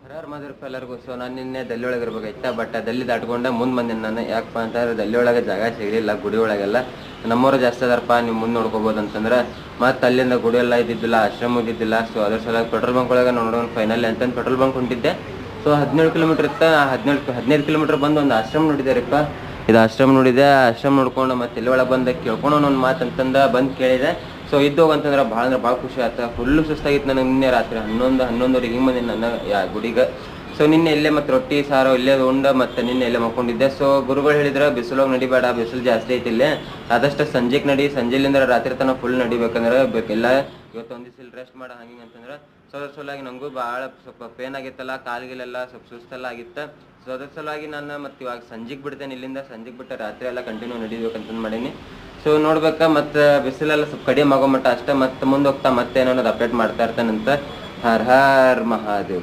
ಹರಾರ್ ಮಾದರಪ್ಪ ಎಲ್ಲರಿಗೂ. ಸೊ ನಾನು ನಿನ್ನೆ ದಲ್ಲಿ ಒಳಗೆ ಇರ್ಬೇಕಾಯ್ತಾ, ಬಟ್ ದಲ್ಲಿ ದಾಟ್ಕೊಂಡೆ ಮುಂದೆ ಬಂದಿನಿ ನಾನು. ಯಾಕಪ್ಪ ಅಂತಂದ್ರೆ ದಲ್ಲಿ ಒಳಗೆ ಜಾಗ ಸಿಗಲಿಲ್ಲ, ಗುಡಿ ಒಳಗೆಲ್ಲ ನಮ್ಮವರು ಜಾಸ್ತಿ ಅದಾರಪ್ಪ, ನೀವು ಮುಂದೆ ನೋಡ್ಕೋಬೋದು ಅಂತಂದ್ರೆ. ಮತ್ತು ಅಲ್ಲಿಂದ ಗುಡಿ ಎಲ್ಲ ಇದ್ದಿದ್ದಿಲ್ಲ, ಆಶ್ರಮ ಇದ್ದಿದ್ದಿಲ್ಲ. ಸೊ ಅದ್ರ ಸಲುವಾಗಿ ಪೆಟ್ರೋಲ್ ಬಂಕ್ ಒಳಗೆ ನೋಡೋಣ ಫೈನಲ್ ಅಂತಂದು ಪೆಟ್ರೋಲ್ ಬಂಕ್ ಹೊಂಟಿದ್ದೆ. ಸೊ 17 ಕಿಲೋಮೀಟ್ರ್ ಇತ್ತು, 15 ಕಿಲೋಮೀಟ್ರ್ ಬಂದು ಒಂದು ಆಶ್ರಮ ನೋಡಿದ್ದಾರಪ್ಪ. ಇದು ಆಶ್ರಮ ನೋಡಿದೆ, ಆಶ್ರಮ ನೋಡ್ಕೊಂಡು ಮತ್ತೆ ಇಲ್ಲಿ ಒಳಗೆ ಬಂದು ಕೇಳ್ಕೊಂಡು ಒಂದು ಮಾತು ಅಂತಂದು ಬಂದು ಕೇಳಿದೆ. ಸೊ ಇದ್ದೋಗ ಅಂತಂದ್ರೆ ಭಾಳ ಅಂದ್ರೆ ಭಾಳ ಖುಷಿ ಆಯ್ತು. ಫುಲ್ಲು ಸುಸ್ತಾಗಿತ್ತು ನನಗೆ ನಿನ್ನೆ ರಾತ್ರಿ 11-11ವರೆಗೆ ಹಿಂಗೆ ಬಂದಿನಿ ನನ್ನ ಗುಡಿಗೆ. ಸೊ ನಿನ್ನೆ ಇಲ್ಲೇ ಮತ್ತು ರೊಟ್ಟಿ ಸಾರು ಇಲ್ಲೇ ಉಂಡು ಮತ್ತು ನಿನ್ನೆ ಇಲ್ಲೇ ಮಕ್ಕೊಂಡಿದ್ದೆ. ಸೊ ಗುರುಗಳು ಹೇಳಿದ್ರೆ ಬಿಸಿಲೋಗಿ ನಡಿಬೇಡ, ಬಿಸಿಲು ಜಾಸ್ತಿ ಐತಿ ಇಲ್ಲೇ, ಆದಷ್ಟು ಸಂಜೆಗೆ ನಡಿ, ಸಂಜೆಲಿಂದ ರಾತ್ರಿ ತನಕ ಫುಲ್ ನಡಿಬೇಕಂದ್ರೆ ಬೇಕಿಲ್ಲ, ಇವತ್ತು ಒಂದು ದಿವಸ ಇಲ್ಲಿ ರೆಸ್ಟ್ ಮಾಡ ಹಂಗೆ ಅಂತಂದ್ರೆ. ಸೊ ಅದ್ರ ಸಲುವಾಗಿ ನನಗೂ ಭಾಳ ಸ್ವಲ್ಪ ಪೇನ್ ಆಗಿತ್ತಲ್ಲ, ಕಾಲಿಗೆಲ್ಲ ಸ್ವಲ್ಪ ಸುಸ್ತೆಲ್ಲ ಆಗಿತ್ತು. ಸೊ ಅದ್ರ ಸಲುವಾಗಿ ನಾನು ಮತ್ತು ಇವಾಗ ಸಂಜೆಗೆ ಬಿಡ್ತೇನೆ, ಇಲ್ಲಿಂದ ಸಂಜೆಗೆ ಬಿಟ್ಟು ರಾತ್ರಿ ಎಲ್ಲ ಕಂಟಿನ್ಯೂ ನಡಿಬೇಕಂತಂದು ಮಾಡೀನಿ. ಸೊ ನೋಡ್ಬೇಕಾ, ಮತ್ತು ಬಿಸಿಲೆಲ್ಲ ಸ್ವಲ್ಪ ಕಡಿಮೆ ಆಗೋ ಮಟ್ಟ ಅಷ್ಟೇ, ಮತ್ತೆ ಮುಂದೆ ಹೋಗ್ತಾ ಮತ್ತೆ ಏನೋ ಅಪ್ಡೇಟ್ ಮಾಡ್ತಾ ಇರ್ತಾನಂತ. ಹರ್ ಹರ್ ಮಹಾದೇವ್.